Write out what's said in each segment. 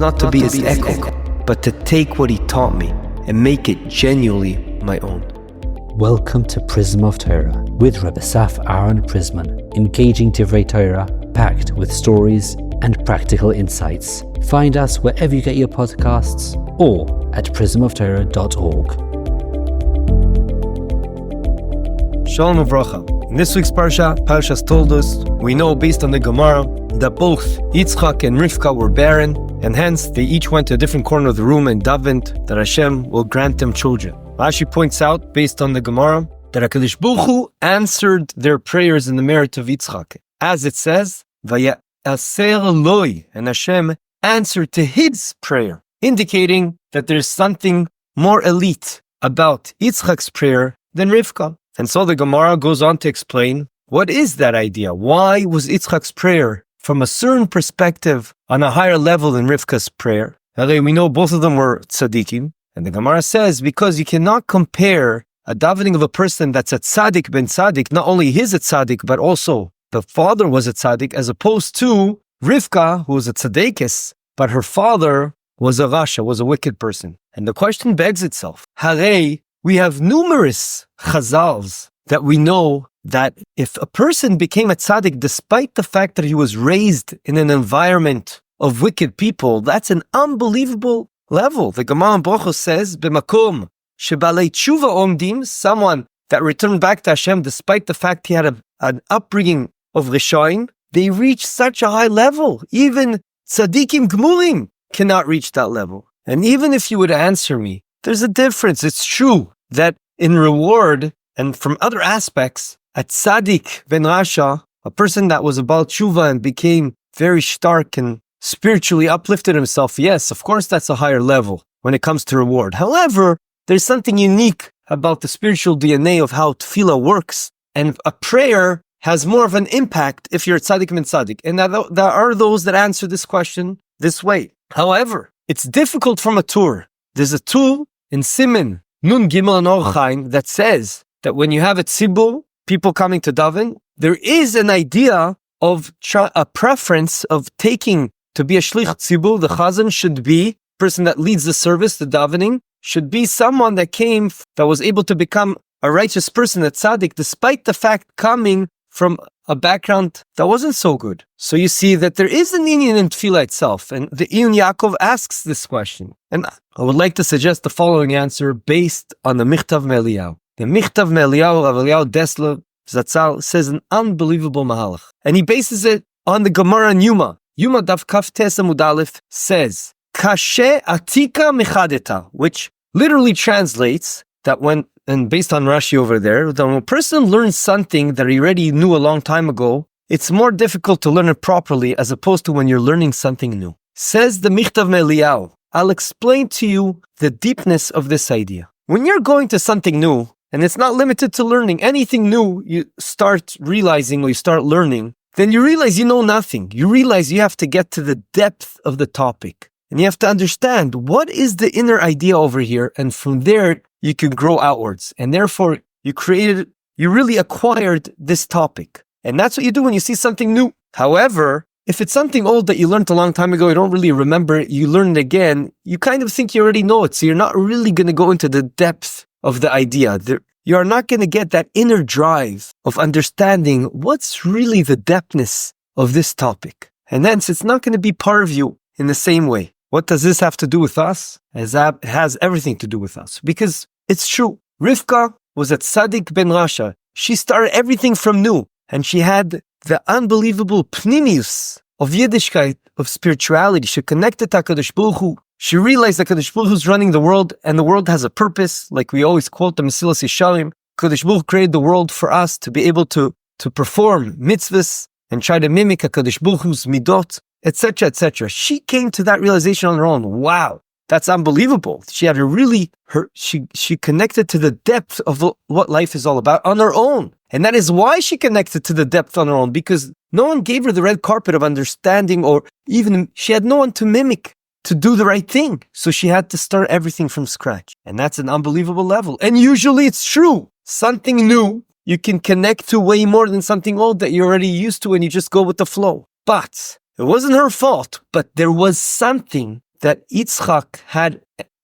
not to be his echo, but to take what he taught me and make it genuinely my own. Welcome to Prism of Torah with Rebbe Saf Aaron Prisman, engaging Divrei Torah, packed with stories and practical insights. Find us wherever you get your podcasts or at prismoftorah.org. Shalom Uvracha. In this week's Parshas Toldos, we know based on the Gemara that both Yitzchak and Rivka were barren, and hence they each went to a different corner of the room and davened that Hashem will grant them children. Rashi points out, based on the Gemara, that HaKadosh Baruch Hu answered their prayers in the merit of Yitzchak. As it says, Vayaser loi, and Hashem answered to his prayer, indicating that there's something more elite about Yitzchak's prayer than Rivka. And so the Gemara goes on to explain, what is that idea? Why was Yitzchak's prayer from a certain perspective on a higher level than Rivka's prayer? We know both of them were tzaddikim. And the Gemara says, because you cannot compare a davening of a person that's a tzaddik ben tzaddik, not only he's a tzaddik, but also the father was a tzaddik, as opposed to Rivka, who was a tzaddikis, but her father was a rasha, was a wicked person. And the question begs itself, Hare, we have numerous chazals that we know that if a person became a tzaddik despite the fact that he was raised in an environment of wicked people, that's an unbelievable level. The Gemara in Brachos says, "B'makom shebalei tshuva omdim," someone that returned back to Hashem despite the fact he had an upbringing of rishonim, they reach such a high level. Even tzaddikim gmulim cannot reach that level. And even if you would answer me, there's a difference. It's true that in reward and from other aspects, a tzaddik ben rasha, a person that was a bal tshuva and became very stark and spiritually uplifted himself, yes, of course that's a higher level when it comes to reward. However, there's something unique about the spiritual DNA of how tefillah works, and a prayer has more of an impact if you're a tzaddik ben tzaddik. And there are those that answer this question this way. However, it's difficult from a Tur. There's a tool in Siman Nun Gimel and Or Chaim that says that when you have a tzibur, people coming to daven, there is an idea of a preference of taking to be a shlich tzibur. The chazan should be, person that leads the service, the davening, should be someone that was able to become a righteous person, a tzaddik, despite the fact coming from a background that wasn't so good. So you see that there is an inyan in tefillah itself, and the Iyun Yaakov asks this question. And I would like to suggest the following answer based on the Michtav Me'Eliyahu. The Michtav Me'Eliyahu, Rav Eliyahu Dessler Zatzal, says an unbelievable mahalach. And he bases it on the Gemara in Yuma. Yuma Daf Kaf Tes Amud Aleph says, Kashe atika mechadeta, which literally translates that when, and based on Rashi over there, that when a person learns something that he already knew a long time ago, it's more difficult to learn it properly as opposed to when you're learning something new. Says the Michtav Me'Eliyahu, I'll explain to you the deepness of this idea. When you're going to something new, and it's not limited to learning, anything new you start realizing or you start learning, then you realize you know nothing. You realize you have to get to the depth of the topic. And you have to understand what is the inner idea over here. And from there, you can grow outwards. And therefore, you really acquired this topic. And that's what you do when you see something new. However, if it's something old that you learned a long time ago, you don't really remember it, you learn it again, you kind of think you already know it. So you're not really going to go into the depth of the idea. You are not going to get that inner drive of understanding what's really the depthness of this topic. And hence, it's not going to be part of you in the same way. What does this have to do with us? It has everything to do with us. Because it's true. Rivka was a tzaddik ben rasha. She started everything from new. And she had the unbelievable pnimius of Yiddishkeit, of spirituality. She connected to HaKadosh Baruch Hu. She realized that HaKadosh Baruch Hu is running the world, and the world has a purpose. Like we always quote the Mesilas Yesharim, HaKadosh Baruch Hu created the world for us to be able to perform mitzvahs and try to mimic HaKadosh Baruch Hu's midot, etc., etc. She came to that realization on her own. Wow, that's unbelievable. She had she connected to the depth of what life is all about on her own. And that is why she connected to the depth on her own, because no one gave her the red carpet of understanding, or even she had no one to mimic to do the right thing. So she had to start everything from scratch. And that's an unbelievable level. And usually it's true. Something new you can connect to way more than something old that you're already used to and you just go with the flow. But it wasn't her fault, but there was something that Yitzchak had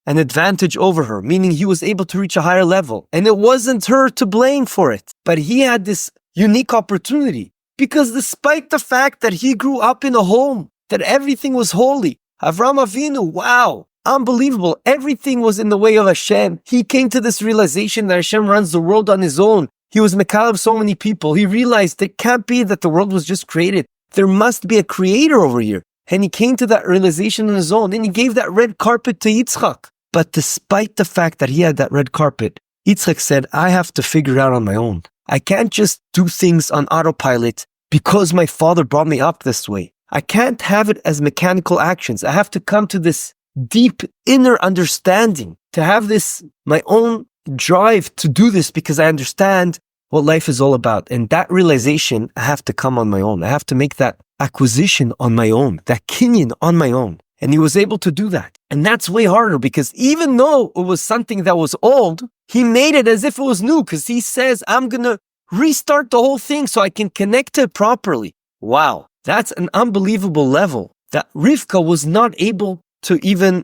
an advantage over her, meaning he was able to reach a higher level. And it wasn't her to blame for it, but he had this unique opportunity. Because despite the fact that he grew up in a home, that everything was holy, Avram Avinu, wow, unbelievable. Everything was in the way of Hashem. He came to this realization that Hashem runs the world on his own. He was Mekal of so many people. He realized it can't be that the world was just created. There must be a creator over here. And he came to that realization on his own. And he gave that red carpet to Yitzchak. But despite the fact that he had that red carpet, Yitzchak said, I have to figure it out on my own. I can't just do things on autopilot because my father brought me up this way. I can't have it as mechanical actions. I have to come to this deep inner understanding, to have this, my own drive to do this because I understand what life is all about. And that realization, I have to come on my own. I have to make that acquisition on my own, that kinyan on my own. And he was able to do that. And that's way harder because even though it was something that was old, he made it as if it was new because he says, I'm going to restart the whole thing so I can connect it properly. Wow. That's an unbelievable level that Rivka was not able to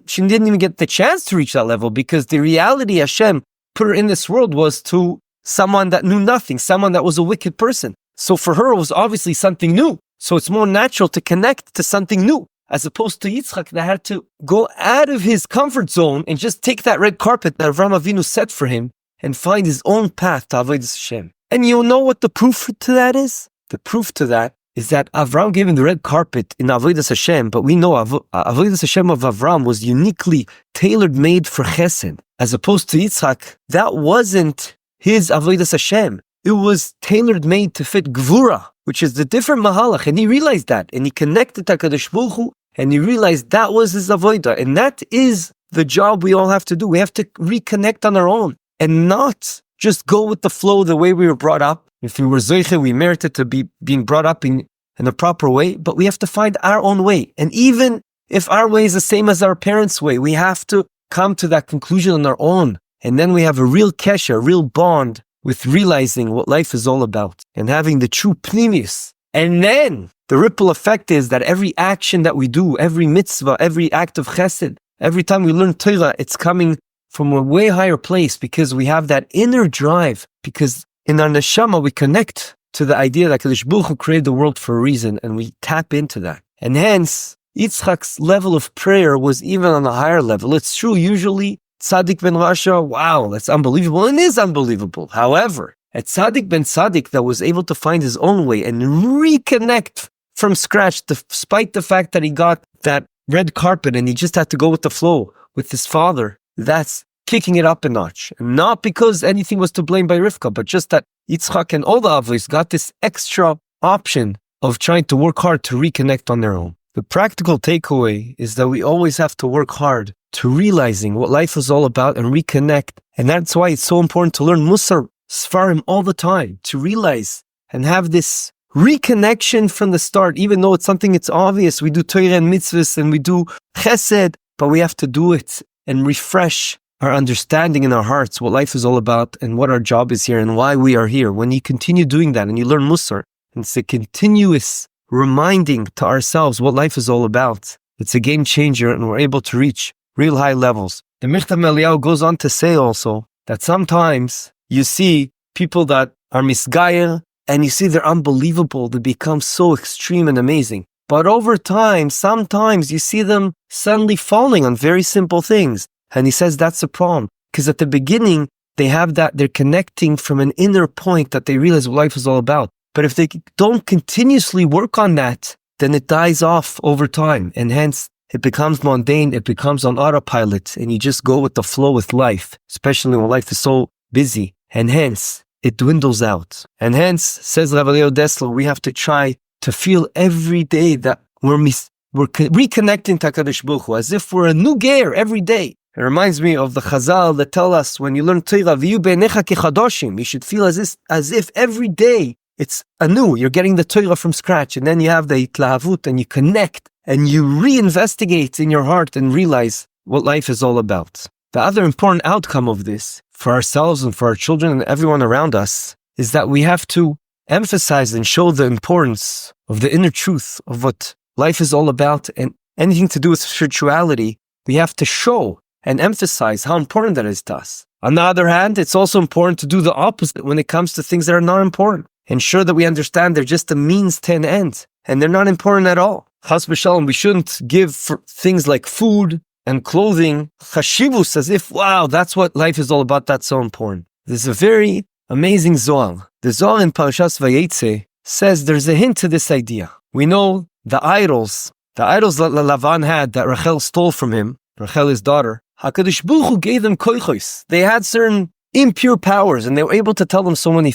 she didn't even get the chance to reach that level because the reality Hashem put her in this world was to someone that knew nothing, someone that was a wicked person. So for her, it was obviously something new. So it's more natural to connect to something new as opposed to Yitzchak that had to go out of his comfort zone and just take that red carpet that Avraham Avinu set for him and find his own path to Avodas Hashem. And you know what the proof to that is? The proof to that is that Avram gave him the red carpet in Avodas Hashem, but we know Avodas Hashem of Avram was uniquely tailor-made for Chesed, as opposed to Yitzchak. That wasn't his Avodas Hashem. It was tailor-made to fit Gvura, which is the different Mahalach, and he realized that, and he connected to HaKadosh Baruch Hu, and he realized that was his Avodah, and that is the job we all have to do. We have to reconnect on our own, and not just go with the flow the way we were brought up. If we were Zoiche, we merited to be being brought up in a proper way, but we have to find our own way. And even if our way is the same as our parents' way, we have to come to that conclusion on our own. And then we have a real kesher, a real bond with realizing what life is all about and having the true pnimius. And then the ripple effect is that every action that we do, every mitzvah, every act of chesed, every time we learn Torah, it's coming from a way higher place because we have that inner drive, because in our neshama, we connect to the idea that Kadosh Baruch Hu created the world for a reason, and we tap into that. And hence, Yitzchak's level of prayer was even on a higher level. It's true, usually, tzaddik ben Rasha, wow, that's unbelievable, and it is unbelievable. However, a tzaddik ben tzaddik that was able to find his own way and reconnect from scratch, despite the fact that he got that red carpet and he just had to go with the flow with his father, that's kicking it up a notch. And not because anything was to blame by Rivka, but just that Yitzchak and all the Avos got this extra option of trying to work hard to reconnect on their own. The practical takeaway is that we always have to work hard to realizing what life is all about and reconnect. And that's why it's so important to learn Musar Sfarim all the time, to realize and have this reconnection from the start, even though it's something it's obvious. We do Torah and mitzvahs and we do chesed, but we have to do it and refresh our understanding in our hearts, what life is all about and what our job is here and why we are here. When you continue doing that and you learn Musar, and it's a continuous reminding to ourselves what life is all about, it's a game changer and we're able to reach real high levels. The Michtav Eliyahu goes on to say also that sometimes you see people that are misgayer and you see they're unbelievable, they become so extreme and amazing. But over time, sometimes you see them suddenly falling on very simple things. And he says that's a problem, because at the beginning, they have that, they're connecting from an inner point that they realize what life is all about. But if they don't continuously work on that, then it dies off over time. And hence, it becomes mundane, it becomes on autopilot, and you just go with the flow with life, especially when life is so busy. And hence, it dwindles out. And hence, says Rav Leo Dessler, we have to try to feel every day that we're reconnecting to HaKadosh Baruch Hu, as if we're a new gear every day. It reminds me of the Chazal that tell us when you learn Torah, v'yu b'einecha kechadoshim, you should feel as if every day it's anew. You're getting the Torah from scratch, and then you have the itlahavut, and you connect, and you reinvestigate in your heart and realize what life is all about. The other important outcome of this, for ourselves and for our children and everyone around us, is that we have to emphasize and show the importance of the inner truth of what life is all about, and anything to do with spirituality we have to show and emphasize how important that is to us. On the other hand, it's also important to do the opposite when it comes to things that are not important. Ensure that we understand they're just a means to an end, and they're not important at all. Chas v'shalom, we shouldn't give for things like food and clothing chashivus as if, wow, that's what life is all about, that's so important. There's a very amazing Zohar. The Zohar in Parshas Vayetze says there's a hint to this idea. We know the idols that Lavan had that Rachel stole from him, Rachel his daughter, HaKadosh Baruch Hu gave them koichos. They had certain impure powers, and they were able to tell them so many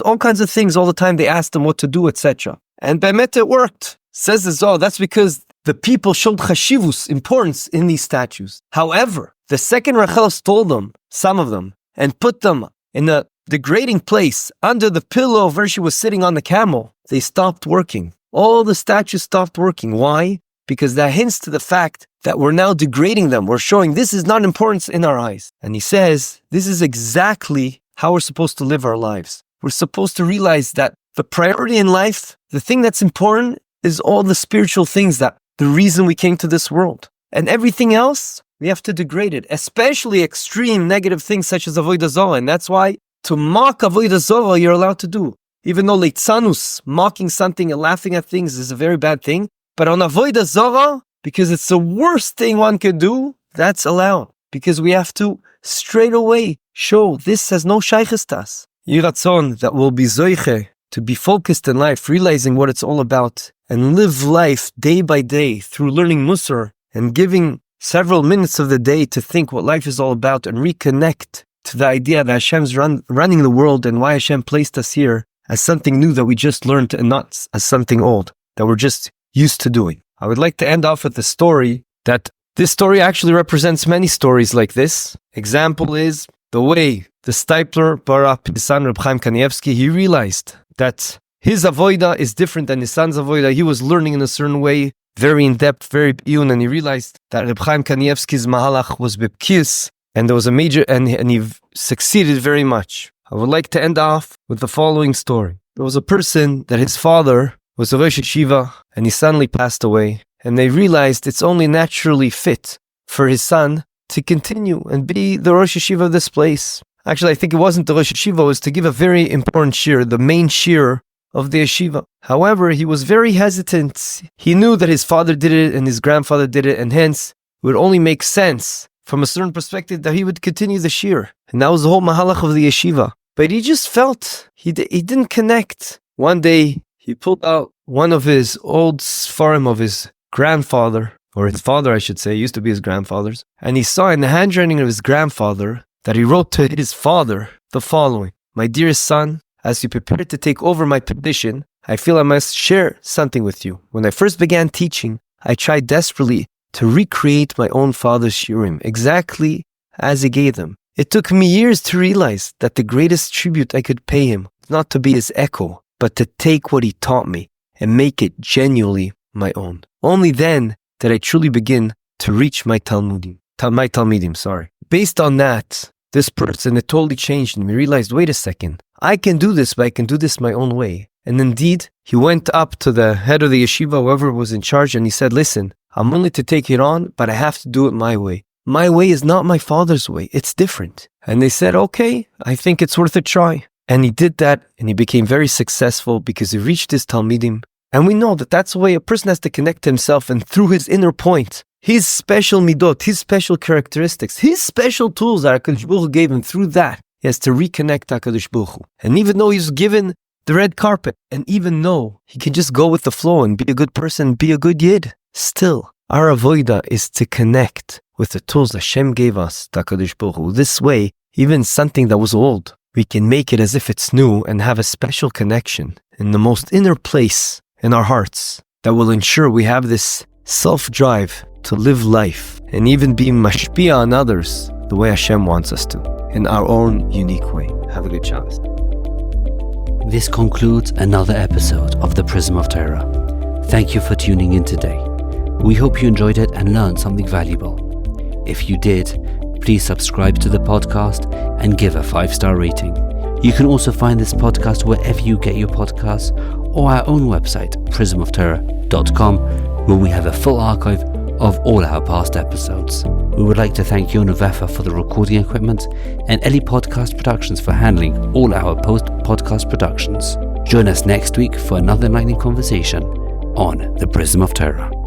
all kinds of things all the time. They asked them what to do, etc. And Be'emet it worked. Says the Zohar, that's because the people showed chashivus, importance in these statues. However, the second Rachel stole them, some of them, and put them in a degrading place under the pillow of where she was sitting on the camel, they stopped working. All the statues stopped working. Why? Because that hints to the fact that we're now degrading them. We're showing this is not important in our eyes. And he says, this is exactly how we're supposed to live our lives. We're supposed to realize that the priority in life, the thing that's important, is all the spiritual things, that the reason we came to this world. And everything else, we have to degrade it, especially extreme negative things such as Avodas Hashem. And that's why to mock Avodas Hashem, you're allowed to do. Even though leitzanus, mocking something and laughing at things, is a very bad thing. But on Avodas Hashem, because it's the worst thing one could do, that's allowed. Because we have to straight away show this has no shaykhis to us. Yiratzon, that will be zoiche, to be focused in life, realizing what it's all about, and live life day by day through learning Musar and giving several minutes of the day to think what life is all about and reconnect to the idea that Hashem's running the world and why Hashem placed us here as something new that we just learned and not as something old that we're just used to doing. I would like to end off with the story that this story actually represents many stories like this. Example is the way the stipler brought up his son Reb Chaim Kanievsky. He realized that his avoida is different than his son's avoida. He was learning in a certain way, very in depth, very biyun, and he realized that Reb Chaim Kanievsky's mahalach was b'pkis, and there was a major, and he succeeded very much. I would like to end off with the following story. There was a person that his father was a Rosh Yeshiva, and he suddenly passed away, and they realized it's only naturally fit for his son to continue and be the Rosh Yeshiva of this place. Actually, I think it wasn't the Rosh Yeshiva, it was to give a very important shir, the main shir of the yeshiva. However, he was very hesitant. He knew that his father did it and his grandfather did it, and hence it would only make sense from a certain perspective that he would continue the shir. And that was the whole mahalach of the yeshiva. But he just felt he didn't connect. One day, he pulled out one of his old sfarim of his grandfather, or his father, I should say, used to be his grandfather's, and he saw in the handwriting of his grandfather that he wrote to his father the following: "My dearest son, as you prepare to take over my position, I feel I must share something with you. When I first began teaching, I tried desperately to recreate my own father's shiurim, exactly as he gave them. It took me years to realize that the greatest tribute I could pay him was not to be his echo, but to take what he taught me and make it genuinely my own. Only then did I truly begin to reach my talmidim. Based on that, this person, it totally changed him. He realized, wait a second, I can do this, but I can do this my own way. And indeed, he went up to the head of the yeshiva, whoever was in charge, and he said, listen, I'm willing to take it on, but I have to do it my way. My way is not my father's way. It's different. And they said, okay, I think it's worth a try. And he did that, and he became very successful because he reached his talmidim. And we know that that's the way a person has to connect to himself, and through his inner point, his special midot, his special characteristics, his special tools that HaKadosh Baruch Hu gave him, through that, he has to reconnect to HaKadosh Baruch Hu. And even though he's given the red carpet, and even though he can just go with the flow and be a good person, be a good yid, still, our avoida is to connect with the tools that Hashem gave us, to HaKadosh Baruch Hu. This way, even something that was old, we can make it as if it's new and have a special connection in the most inner place in our hearts that will ensure we have this self-drive to live life and even be mashpia on others the way Hashem wants us to, in our own unique way. Have a good Shabbos. This concludes another episode of the Prism of Torah. Thank you for tuning in today. We hope you enjoyed it and learned something valuable. If you did, please subscribe to the podcast and give a 5-star rating. You can also find this podcast wherever you get your podcasts, or our own website, prismoftorah.com, where we have a full archive of all our past episodes. We would like to thank Yona Vefa for the recording equipment and Ellie Podcast Productions for handling all our post-podcast productions. Join us next week for another enlightening conversation on the Prism of Torah.